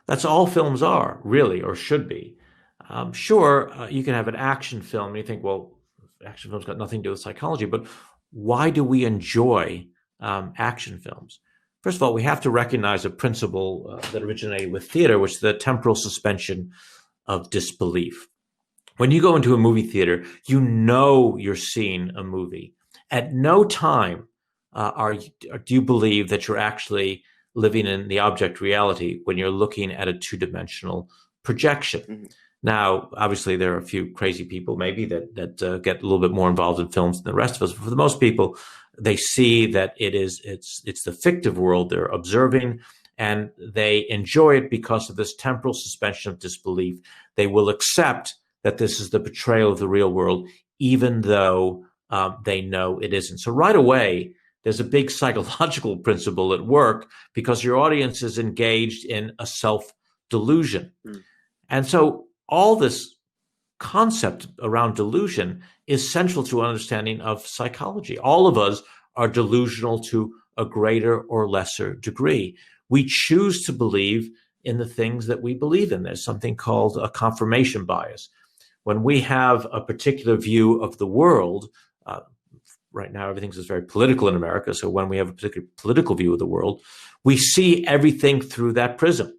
That's all films are, really, or should be. Sure, you can have an action film and you think, well, action films got nothing to do with psychology, but why do we enjoy action films? First of all, we have to recognize a principle that originated with theater, which is the temporal suspension of disbelief. When you go into a movie theater, you know you're seeing a movie. At no time do you believe that you're actually living in the object reality when you're looking at a two-dimensional projection. Mm-hmm. Now, obviously, there are a few crazy people maybe that get a little bit more involved in films than the rest of us. But for the most people, they see that it's the fictive world they're observing, and they enjoy it because of this temporal suspension of disbelief. They will accept that this is the portrayal of the real world, even though they know it isn't. So right away, there's a big psychological principle at work because your audience is engaged in a self-delusion. Mm. And so all this concept around delusion is central to an understanding of psychology. All of us are delusional to a greater or lesser degree. We choose to believe in the things that we believe in. There's something called a confirmation bias. When we have a particular view of the world, right now everything's very political in America, so when we have a particular political view of the world, we see everything through that prism.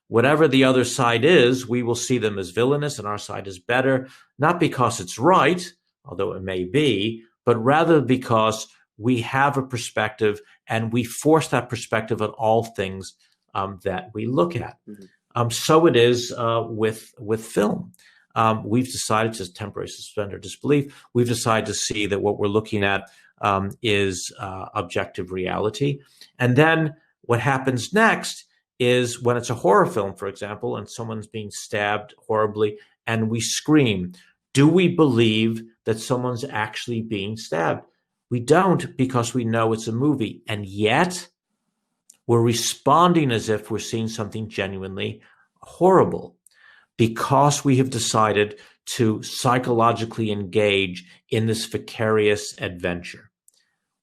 Whatever the other side is, we will see them as villainous and our side is better, not because it's right, although it may be, but rather because we have a perspective and we force that perspective on all things that we look at. Mm-hmm. So it is with film. We've decided to temporarily suspend our disbelief. We've decided to see that what we're looking at is objective reality. And then what happens next is when it's a horror film, for example, and someone's being stabbed horribly and we scream, do we believe that someone's actually being stabbed? We don't, because we know it's a movie. And yet we're responding as if we're seeing something genuinely horrible, because we have decided to psychologically engage in this vicarious adventure.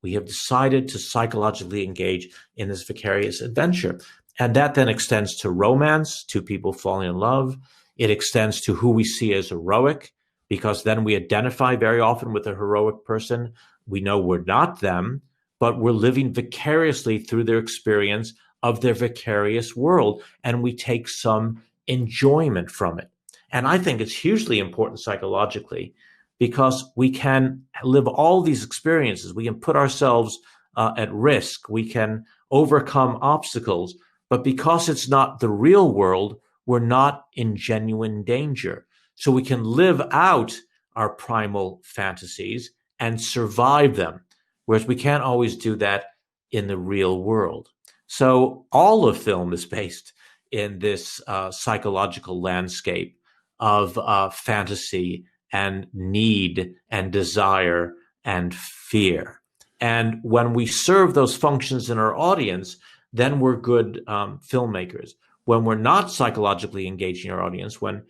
We have decided to psychologically engage in this vicarious adventure. And that then extends to romance, to people falling in love. It extends to who we see as heroic, because then we identify very often with a heroic person. We know we're not them, but we're living vicariously through their experience of their vicarious world, and we take some enjoyment from it. And I think it's hugely important psychologically, because we can live all these experiences. We can put ourselves at risk. We can overcome obstacles. But because it's not the real world, we're not in genuine danger. So we can live out our primal fantasies and survive them, whereas we can't always do that in the real world. So all of film is based in this psychological landscape of fantasy and need and desire and fear. And when we serve those functions in our audience, then we're good filmmakers. When we're not psychologically engaging our audience, when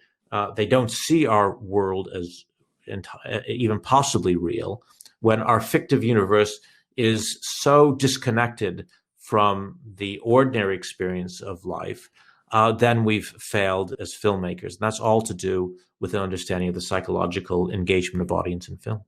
they don't see our world as even possibly real, when our fictive universe is so disconnected from the ordinary experience of life, then we've failed as filmmakers. And that's all to do with an understanding of the psychological engagement of audience in film.